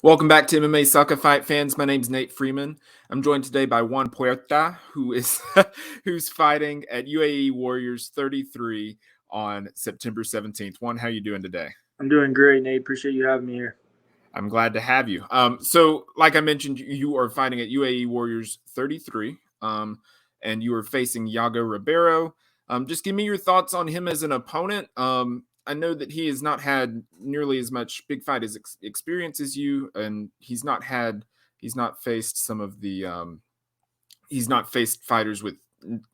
Welcome back to MMA Sucka Fight fans. My name's Nate Freeman. I'm joined today by Juan Puerta, who is who's fighting at UAE Warriors 33 on September 17th. Juan, how you doing today? I'm doing great, Nate. Appreciate you having me here. I'm glad to have you. So like I mentioned, you are fighting at UAE Warriors 33, and you are facing Iago Ribeiro. Just give me your thoughts on him as an opponent. I know that he has not had nearly as much big fight experience as you, and he's not faced some of the he's not faced fighters with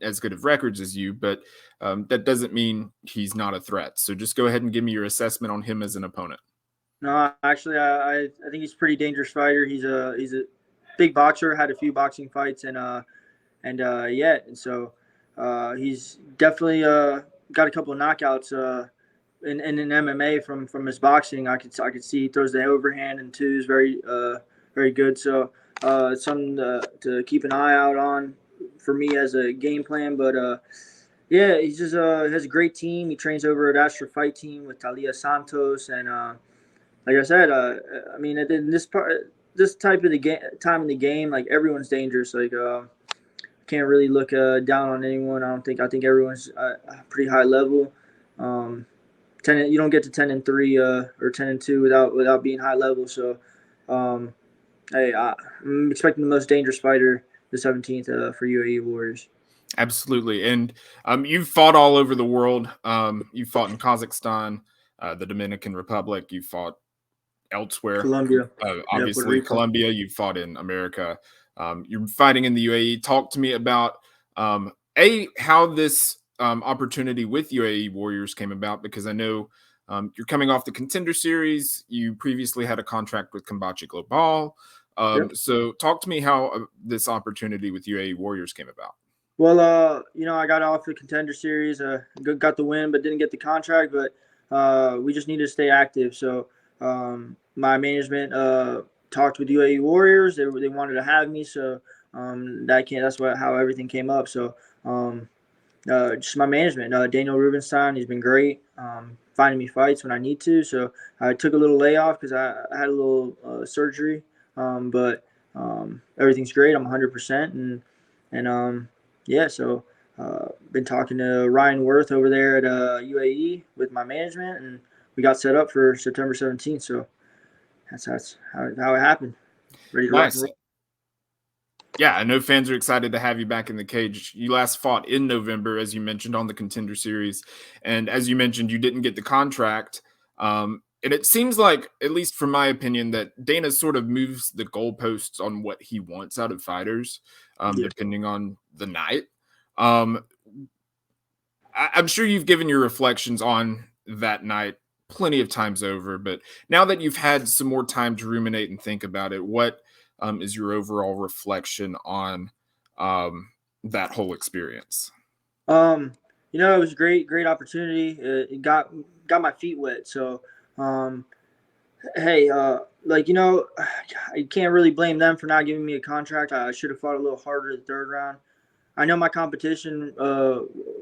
as good of records as you, but that doesn't mean he's not a threat. So just go ahead and give me your assessment on him as an opponent. No, actually, I think he's a pretty dangerous fighter. He's a big boxer. Had a few boxing fights, and so he's definitely got a couple of knockouts in MMA from his boxing. I could see he throws the overhand and twos very good. So it's something to keep an eye out on for me as a game plan. But yeah, he's just has a great team. He trains over at Astro Fight Team with Talia Santos, and like I said, I mean, in this type of the time in the game, like everyone's dangerous. Like can't really look down on anyone. I think everyone's pretty high level. 10, you don't get to 10-3 or 10-2 without being high level. So, hey, I'm expecting the most dangerous fighter the 17th for UAE Warriors. Absolutely, and you've fought all over the world. You fought in Kazakhstan, the Dominican Republic. You fought elsewhere, Colombia, obviously Colombia. You fought in America. You're fighting in the UAE. Talk to me about how this opportunity with UAE Warriors came about, because I know you're coming off the Contender series. You previously had a contract with Kombachi Global. So talk to me how this opportunity with UAE Warriors came about. Well, I got off the Contender series, got the win, but didn't get the contract. But we just needed to stay active. So my management talked with UAE Warriors. They wanted to have me. So that's how everything came up. So just my management, Daniel Rubenstein, he's been great, finding me fights when I need to. So I took a little layoff because I had a little surgery, but everything's great. I'm 100%, and yeah. So been talking to Ryan Worth over there at UAE with my management, and we got set up for September 17th. So that's how it happened. Ready to rock and roll. Yeah, I know fans are excited to have you back in the cage. You last fought in November, as you mentioned, on the Contender series. And as you mentioned, you didn't get the contract. And it seems like, at least from my opinion, that Dana sort of moves the goalposts on what he wants out of fighters, depending on the night. I'm sure you've given your reflections on that night plenty of times over. But now that you've had some more time to ruminate and think about it, what is your overall reflection on that whole experience? It was a great opportunity. It got my feet wet. So, hey, I can't really blame them for not giving me a contract. I should have fought a little harder the third round. I know my competition,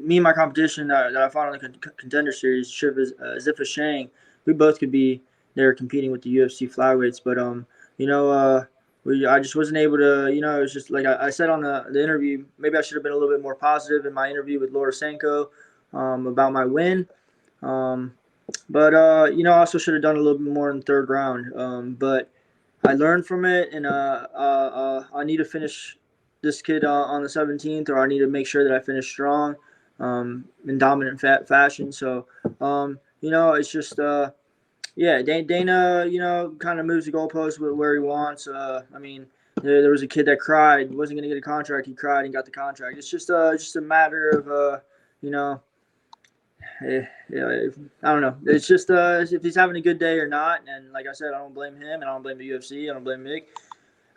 me and my competition that I fought on the Contender series, Zifa Shang, we both could be there competing with the UFC flyweights. But I just wasn't able to, it was just like I said on the interview, maybe I should have been a little bit more positive in my interview with Laura Senko about my win. But I also should have done a little bit more in the third round. But I learned from it, and I need to finish this kid on the 17th, or I need to make sure that I finish strong in dominant fashion. So, it's just yeah, Dana, kind of moves the goalpost with where he wants. I mean, there was a kid that cried, he wasn't going to get a contract. He cried and got the contract. It's just a matter of, I don't know. It's just if he's having a good day or not. And like I said, I don't blame him, and I don't blame the UFC. I don't blame Mick.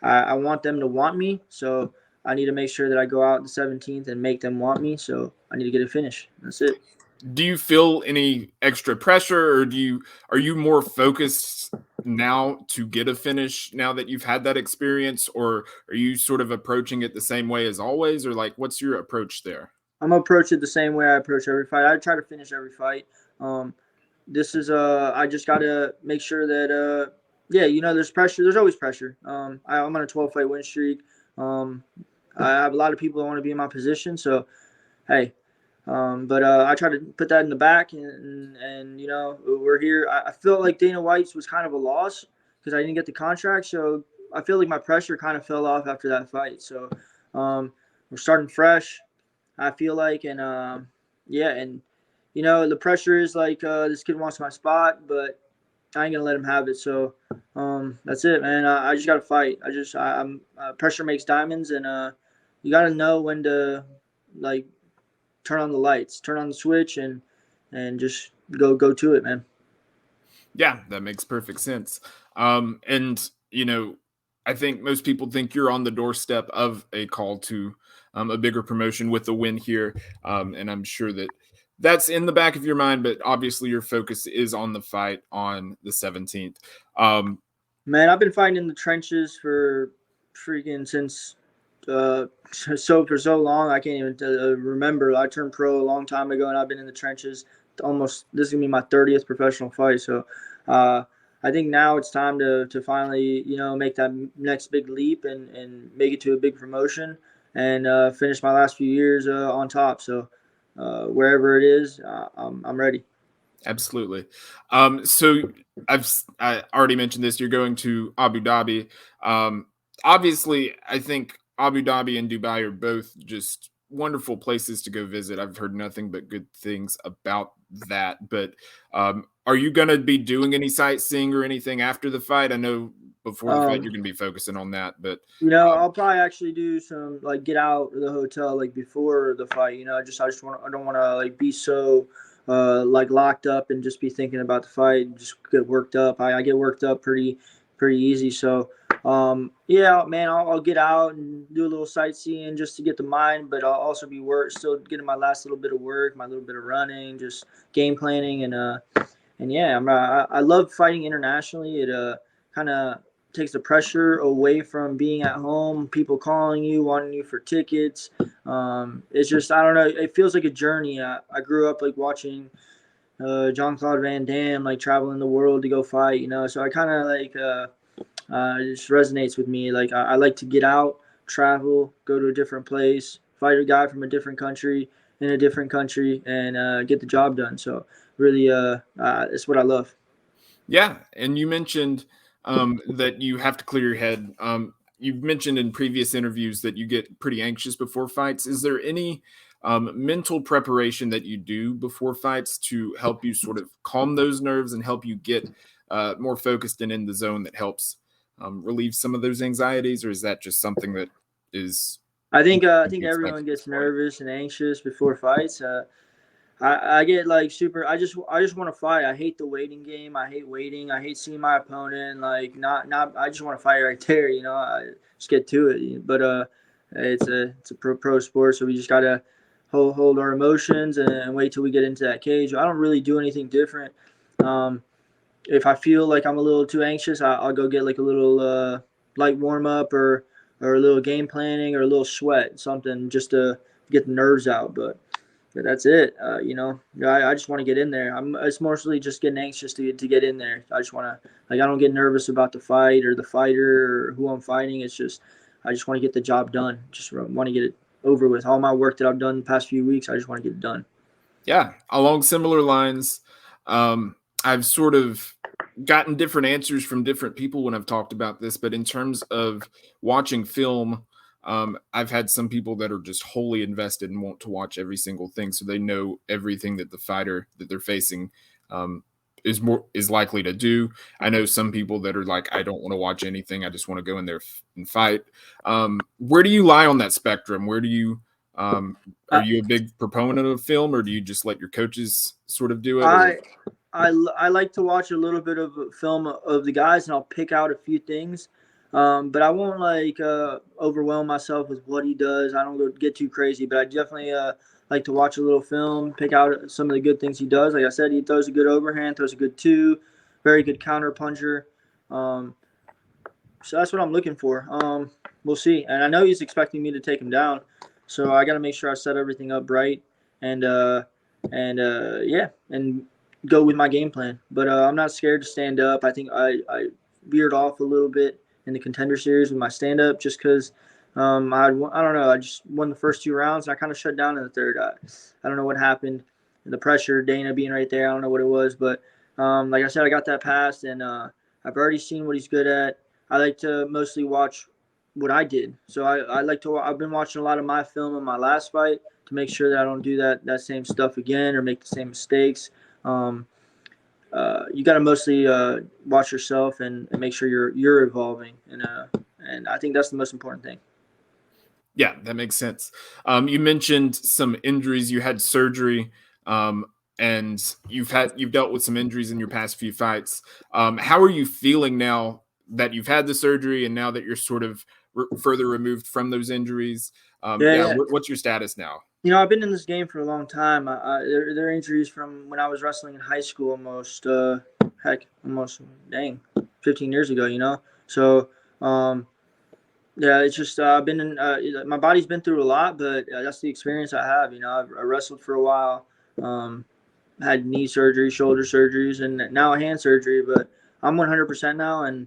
I want them to want me, so I need to make sure that I go out the 17th and make them want me. So I need to get a finish. That's it. Do you feel any extra pressure, or are you more focused now to get a finish now that you've had that experience, or are you sort of approaching it the same way as always, or like what's your approach there? I'm gonna approach it the same way I approach every fight. I try to finish every fight. This is I just gotta make sure that yeah, there's pressure. There's always pressure. I'm on a 12-fight win streak. I have a lot of people that want to be in my position. So, hey, but I try to put that in the back, and we're here. I felt like Dana White's was kind of a loss because I didn't get the contract. So I feel like my pressure kind of fell off after that fight. So we're starting fresh. I feel like, and yeah, and the pressure is like this kid wants my spot, but I ain't gonna let him have it. So that's it, man. I just gotta fight. I'm pressure makes diamonds, and you gotta know when to like turn on the lights, turn on the switch, and just go to it, man. Yeah, that makes perfect sense. And I think most people think you're on the doorstep of a call to a bigger promotion with the win here, and I'm sure that that's in the back of your mind. But obviously, your focus is on the fight on the 17th. Man, I've been fighting in the trenches for freaking since for so long. I can't even remember. I turned pro a long time ago, and I've been in the trenches almost. This is gonna be my 30th professional fight. So, uh, I think now it's time to finally make that next big leap and make it to a big promotion and finish my last few years on top. So, wherever it is, I'm ready. Absolutely. So I already mentioned this. You're going to Abu Dhabi. Obviously, I think Abu Dhabi and Dubai are both just wonderful places to go visit. I've heard nothing but good things about that. But are you going to be doing any sightseeing or anything after the fight? I know before the fight Um, you're going to be focusing on that, but I'll probably actually do some like get out of the hotel like before the fight. I don't want to like be so like locked up and just be thinking about the fight. And just get worked up. I get worked up pretty easy. So yeah, man, I'll get out and do a little sightseeing just to get the mind, but I'll also be still getting my last little bit of work, my little bit of running, just game planning and yeah, I love fighting internationally. It kind of takes the pressure away from being at home, people calling you, wanting you for tickets. It's just, I don't know, it feels like a journey. I grew up like watching John Claude Van Damme, like traveling the world to go fight, so I kind of like, it just resonates with me. Like, I like to get out, travel, go to a different place, fight a guy from a different country in a different country, and get the job done. So, really, it's what I love. yeah, and you mentioned that you have to clear your head. You've mentioned in previous interviews that you get pretty anxious before fights. Is there any mental preparation that you do before fights to help you sort of calm those nerves and help you get more focused and in the zone that helps relieve some of those anxieties? Or is that just something that is I to think be expected everyone at this gets point? nervous and anxious before fights. I get like super. I just want to fight. I hate the waiting game. I hate waiting. I hate seeing my opponent like not. I just want to fight right there. I just get to it. But it's a pro sport, so we just gotta hold our emotions and wait till we get into that cage. I don't really do anything different. Um, if I feel like I'm a little too anxious, I'll go get like a little light warm up or a little game planning or a little sweat, something just to get the nerves out. But that's it. I just want to get in there. It's mostly just getting anxious to get in there. I just want to like I don't get nervous about the fight or the fighter or who I'm fighting. It's just I just want to get the job done. Just want to get it over with. All my work that I've done the past few weeks, I just want to get it done. Yeah, along similar lines, I've sort of gotten different answers from different people when I've talked about this. But in terms of watching film, I've had some people that are just wholly invested and want to watch every single thing, so they know everything that the fighter that they're facing um, is likely to do. I know some people that are like, I don't want to watch anything. I just want to go in there and fight. Where do you lie on that spectrum? Where do you are I you a big proponent of film, or do you just let your coaches sort of do it? Or I I like to watch a little bit of a film of the guys, and I'll pick out a few things. But I won't like overwhelm myself with what he does. I don't get too crazy, but I definitely like to watch a little film, pick out some of the good things he does. Like I said, he throws a good overhand, throws a good two, very good counter puncher. Um, so that's what I'm looking for. We'll see. And I know he's expecting me to take him down, so I got to make sure I set everything up right and yeah, and go with my game plan. But I'm not scared to stand up. I think I veered off a little bit in the Contender series with my stand up, just because I don't know, I just won the first 2 rounds and I kind of shut down in the third. I don't know what happened, the pressure, Dana being right there. I don't know what it was, but like I said, I got that passed, and I've already seen what he's good at. I like to mostly watch what I did, so I like to. I've been watching a lot of my film in my last fight to make sure that I don't do that same stuff again or make the same mistakes. You got to mostly watch yourself and make sure you're evolving, and I think that's the most important thing. Yeah, that makes sense. You mentioned some injuries. You had surgery, and you've dealt with some injuries in your past few fights. How are you feeling now that you've had the surgery and now that you're sort of further removed from those injuries? Yeah. What's your status now? I've been in this game for a long time. There are injuries from when I was wrestling in high school, almost 15 years ago. So yeah, it's just I've been in. My body's been through a lot, but that's the experience I have. I wrestled for a while, had knee surgery, shoulder surgeries, and now a hand surgery. But I'm 100% now, and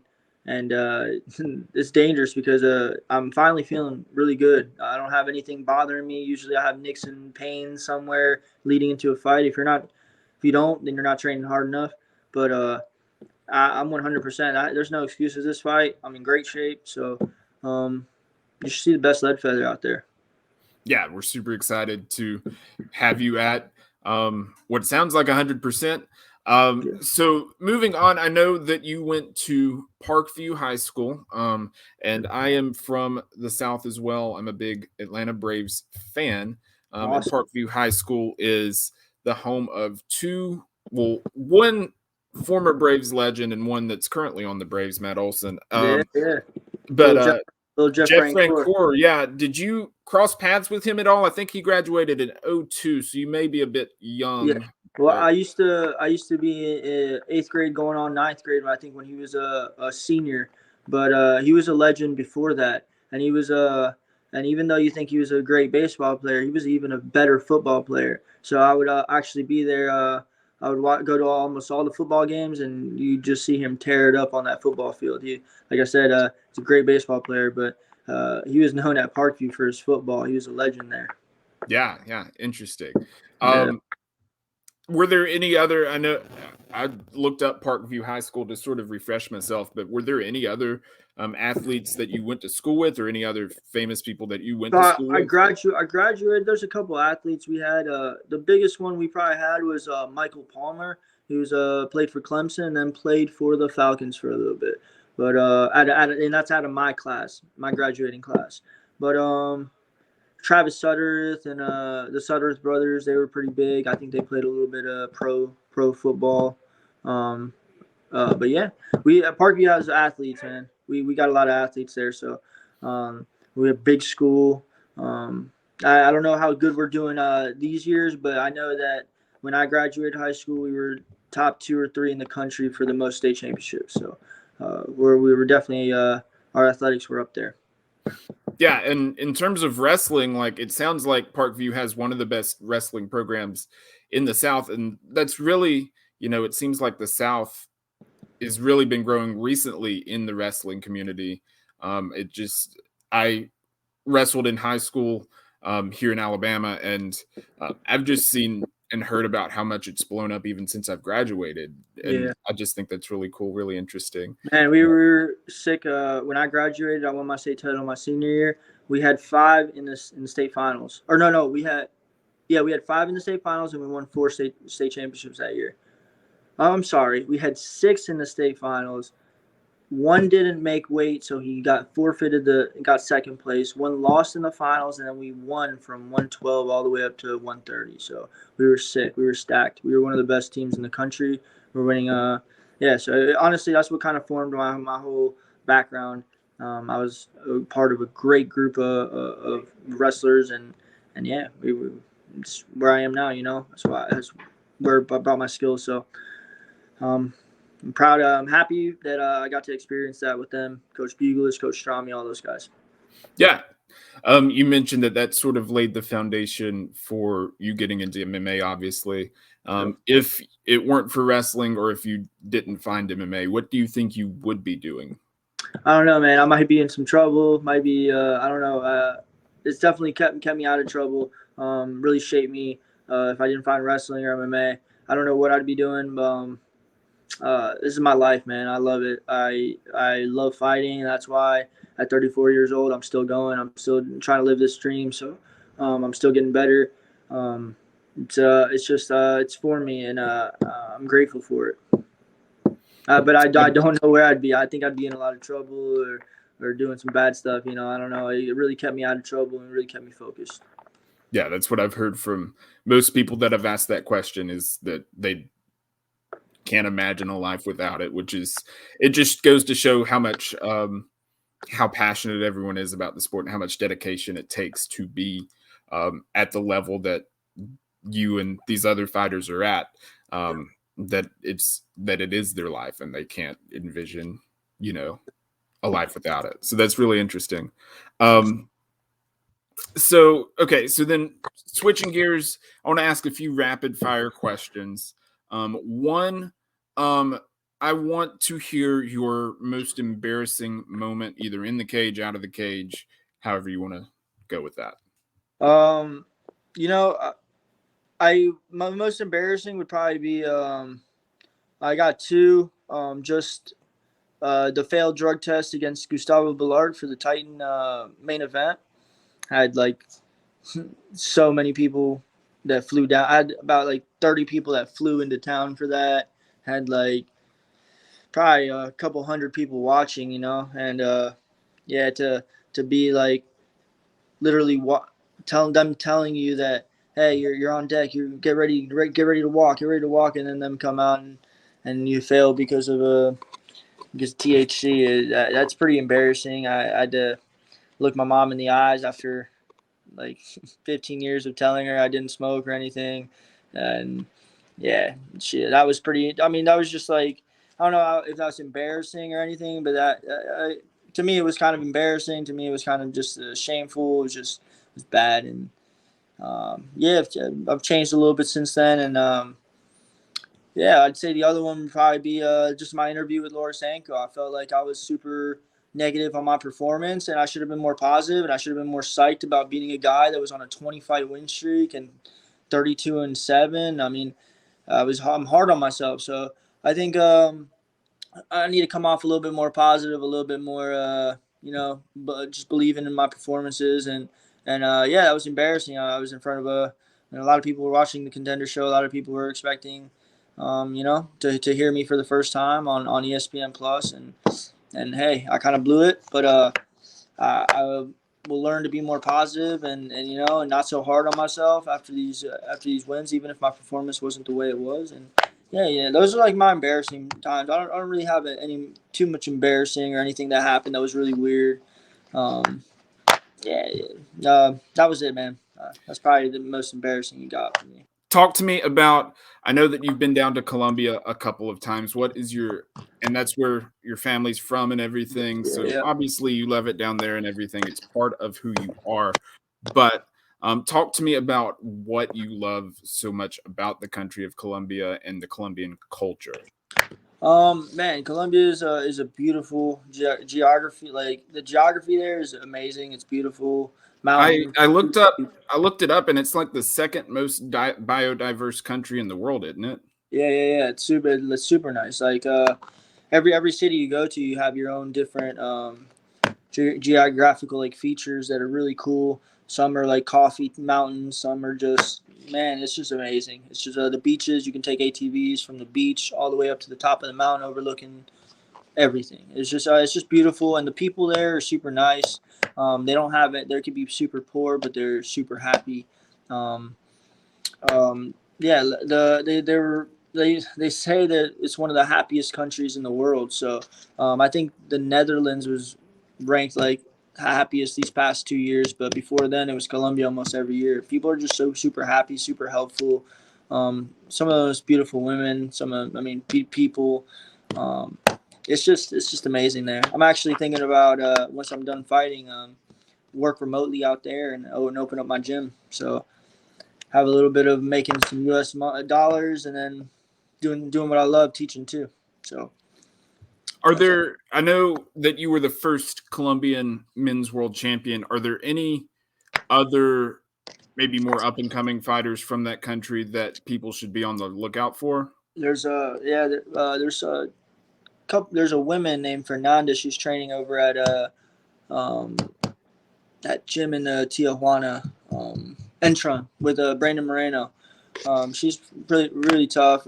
it's dangerous because I'm finally feeling really good. I don't have anything bothering me. Usually, I have nicks and pain somewhere leading into a fight. If you don't, then you're not training hard enough. But I'm 100%. There's no excuses this fight. I'm in great shape, so you should see the best lead feather out there. Yeah, we're super excited to have you at what sounds like 100%. So moving on, I know that you went to Parkview High School, and I am from the South as well. I'm a big Atlanta Braves fan. Awesome. And Parkview High School is the home of one former Braves legend and one that's currently on the Braves, Matt Olson. Yeah. But little Jeff Francoeur, yeah. Did you cross paths with him at all? I think he graduated in 2002, so you may be a bit young. Yeah. Well, I used to be in 8th grade going on 9th grade, I think, when he was a senior. But he was a legend before that, and and even though you think he was a great baseball player, he was even a better football player. So I would actually be there. I would go to almost all the football games, and you just see him tear it up on that football field. Like I said, he's a great baseball player, but he was known at Parkview for his football. He was a legend there. Yeah, interesting. Yeah. Were there any other? I know I looked up Parkview High School to sort of refresh myself, but were there any other athletes that you went to school with, or any other famous people that you went to school with? I graduated. There's a couple athletes we had. The biggest one we probably had was Michael Palmer, who's played for Clemson and then played for the Falcons for a little bit. But and that's out of my class, my graduating class. But Travis Sutterth and the Sutterth brothers, they were pretty big. I think they played a little bit of pro football. But yeah, we at Parkview has athletes, man. We got a lot of athletes there, so we have big school. I don't know how good we're doing these years, but I know that when I graduated high school, we were top 2 or 3 in the country for the most state championships. So we were definitely our athletics were up there. Yeah, and in terms of wrestling, like it sounds like Parkview has one of the best wrestling programs in the South, and that's really, it seems like the South has really been growing recently in the wrestling community. I wrestled in high school here in Alabama, and I've just seen and heard about how much it's blown up even since I've graduated. And Yeah. I just think that's really cool, really interesting. Man, we were sick. When I graduated, I won my state title my senior year. We had 5 in the state finals. Or no, we had 5 in the state finals, and we won 4 state championships that year. I'm sorry, we had 6 in the state finals. 1 didn't make weight, so he got forfeited. Got second place. 1 lost in the finals, and then we won from 112 all the way up to 130. So we were sick. We were stacked. We were one of the best teams in the country. We're winning. So honestly, that's what kind of formed my whole background. I was a part of a great group of wrestlers, and yeah, it's where I am now. That's where I brought my skills. So. I'm proud. I'm happy that I got to experience that with them, Coach Bugles, Coach Strami, all those guys. Yeah. You mentioned that sort of laid the foundation for you getting into MMA, obviously. If it weren't for wrestling, or if you didn't find MMA, what do you think you would be doing? I don't know, man. I might be in some trouble. Might be, I don't know. It's definitely kept me out of trouble. Really shaped me. If I didn't find wrestling or MMA, I don't know what I'd be doing. This is my life, man. I love it. I love fighting. That's why at 34 years old, I'm still going. I'm still trying to live this dream. So I'm still getting better. It's just it's for me, and I'm grateful for it. But I don't know where I'd be. I think I'd be in a lot of trouble or doing some bad stuff. You know, I don't know. It really kept me out of trouble and really kept me focused. Yeah, that's what I've heard from most people that have asked that question, is that they can't imagine a life without it, which is, it just goes to show how much, how passionate everyone is about the sport and how much dedication it takes to be at the level that you and these other fighters are at. That it is their life and they can't envision, you know, a life without it. So that's really interesting. So then switching gears, I want to ask a few rapid fire questions. One, I want to hear your most embarrassing moment, either in the cage, out of the cage, however you want to go with that. You know, my most embarrassing would probably be I got two. Just the failed drug test against Gustavo Ballard for the Titan main event. I had like so many people that flew down. I had about like 30 people that flew into town for that. Had like probably a couple hundred people watching, you know, and yeah, to be like literally telling you that, hey, you're on deck, you get ready to walk, and then them come out and you fail because of because THC. That's pretty embarrassing. I had to look my mom in the eyes after like 15 years of telling her I didn't smoke or anything, and yeah, shit, that was pretty. I mean, that was just like, I don't know if that's embarrassing or anything, but that to me it was kind of embarrassing. To me it was kind of just shameful. It was bad, and yeah, I've changed a little bit since then, and yeah, I'd say the other one would probably be just my interview with Laura Sanko. I felt like I was super negative on my performance, and I should have been more positive, and I should have been more psyched about beating a guy that was on a 20-fight win streak and 32-7. I mean, I'm hard on myself, so I think I need to come off a little bit more positive, a little bit more, but just believing in my performances, and yeah, that was embarrassing. I was in front of a lot of people were watching the Contender show. A lot of people were expecting, to hear me for the first time on ESPN Plus, and hey, I kind of blew it, but I will learn to be more positive and and not so hard on myself after these wins, even if my performance wasn't the way it was. And yeah, those are like my embarrassing times. I don't really have any too much embarrassing or anything that happened that was really weird. That was it, man. That's probably the most embarrassing you got for me. Talk to me about, I know that you've been down to Colombia a couple of times. What is and that's where your family's from and everything. So Yeah. obviously you love it down there and everything. It's part of who you are. But talk to me about what you love so much about the country of Colombia and the Colombian culture. Man, Colombia is a beautiful geography. Like the geography there is amazing. It's beautiful. Mountains. I looked it up, and it's like the second most biodiverse country in the world, isn't it? Yeah. It's super nice. Like every city you go to, you have your own different geographical like features that are really cool. Some are like coffee mountains. Some are just, man, it's just amazing. It's just the beaches. You can take ATVs from the beach all the way up to the top of the mountain, overlooking everything. It's just beautiful, and the people there are super nice. They don't have it. They could be super poor, but they're super happy. Um, yeah, they say that it's one of the happiest countries in the world. So I think the Netherlands was ranked like happiest these past 2 years, but before then it was Colombia almost every year. People are just so super happy, super helpful. Some of those beautiful women, people. It's just amazing there. I'm actually thinking about once I'm done fighting, work remotely out there and open up my gym. So have a little bit of making some U.S. dollars, and then doing what I love, teaching too. So, are there? I know that you were the first Colombian men's world champion. Are there any other maybe more up and coming fighters from that country that people should be on the lookout for? there's there's a woman named Fernanda. She's training over at um, that gym in Tijuana, Entron with Brandon Moreno. She's really tough.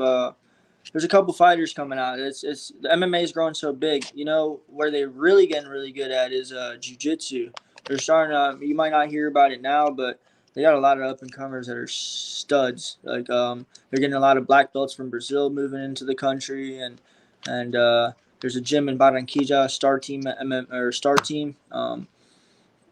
There's a couple fighters coming out. It's the MMA is growing so big. You know where they're really getting really good at is jiu-jitsu. They're starting to. You might not hear about it now, but they got a lot of up and comers that are studs. Like they're getting a lot of black belts from Brazil moving into the country, and there's a gym in Barranquilla, Star Team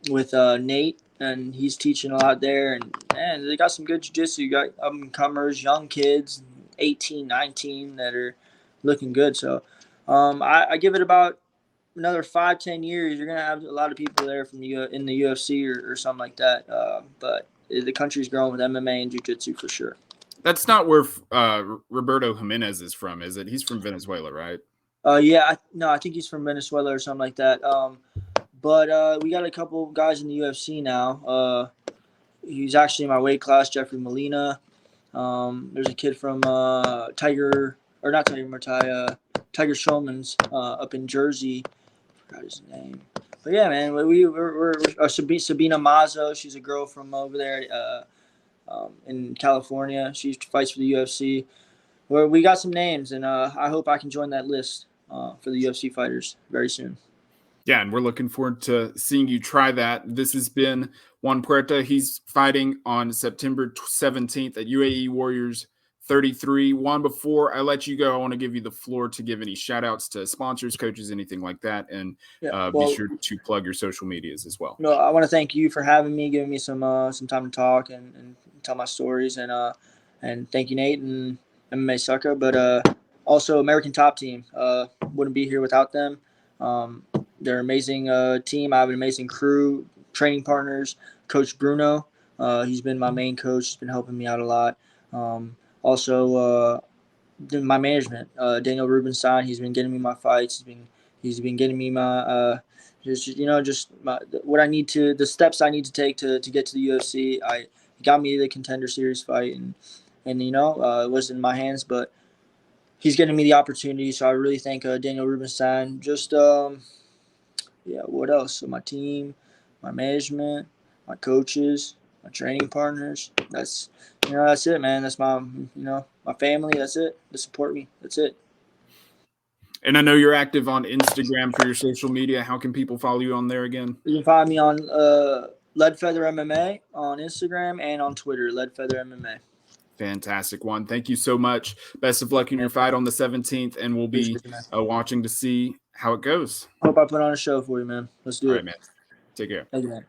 with Nate, and he's teaching a lot there. And they got some good jiu-jitsu. You got up and comers, young kids, 18, 19 that are looking good. So I give it about another 5-10 years. You're gonna have a lot of people there from in the UFC or something like that. But the country's growing with MMA and jiu-jitsu for sure. That's not where Roberto Jimenez is from, is it? He's from Venezuela, right? Yeah, I think he's from Venezuela or something like that. But we got a couple guys in the UFC now. He's actually in my weight class, Jeffrey Molina. There's a kid from Tiger Showman's up in Jersey. I forgot his name. But yeah, man, we're Sabina Mazo. She's a girl from over there in California. She fights for the UFC. We got some names, and I hope I can join that list for the UFC fighters very soon. Yeah, and we're looking forward to seeing you try that. This has been Juan Puerta. He's fighting on September 17th at UAE Warriors 33. Juan, before I let you go, I want to give you the floor to give any shout-outs to sponsors, coaches, anything like that, and be sure to plug your social medias as well. No, I want to thank you for having me, giving me some time to talk and tell my stories, and thank you, Nate, and MMA Sucka, but also American Top Team. Wouldn't be here without them. They're an amazing team. I have an amazing crew, training partners. Coach Bruno, he's been my main coach. He's been helping me out a lot. Also, my management, Daniel Rubenstein. He's been getting me my fights. He's been getting me my what I need to, the steps I need to take to get to the UFC. He got me the Contender Series fight, and it wasn't in my hands, but he's getting me the opportunity. So I really thank Daniel Rubenstein. Just what else? So my team, my management, my coaches, my training partners. That's it, man. That's my my family. That's it. They support me. That's it. And I know you're active on Instagram for your social media. How can people follow you on there again? You can find me on Leadfeather MMA on Instagram and on Twitter, Leadfeather MMA. Fantastic, Juan. Thank you so much. Best of luck in your fight on the 17th, and we'll be watching to see how it goes. Hope I put on a show for you, man. Let's do it. All right, man. Take care. Thank you, man.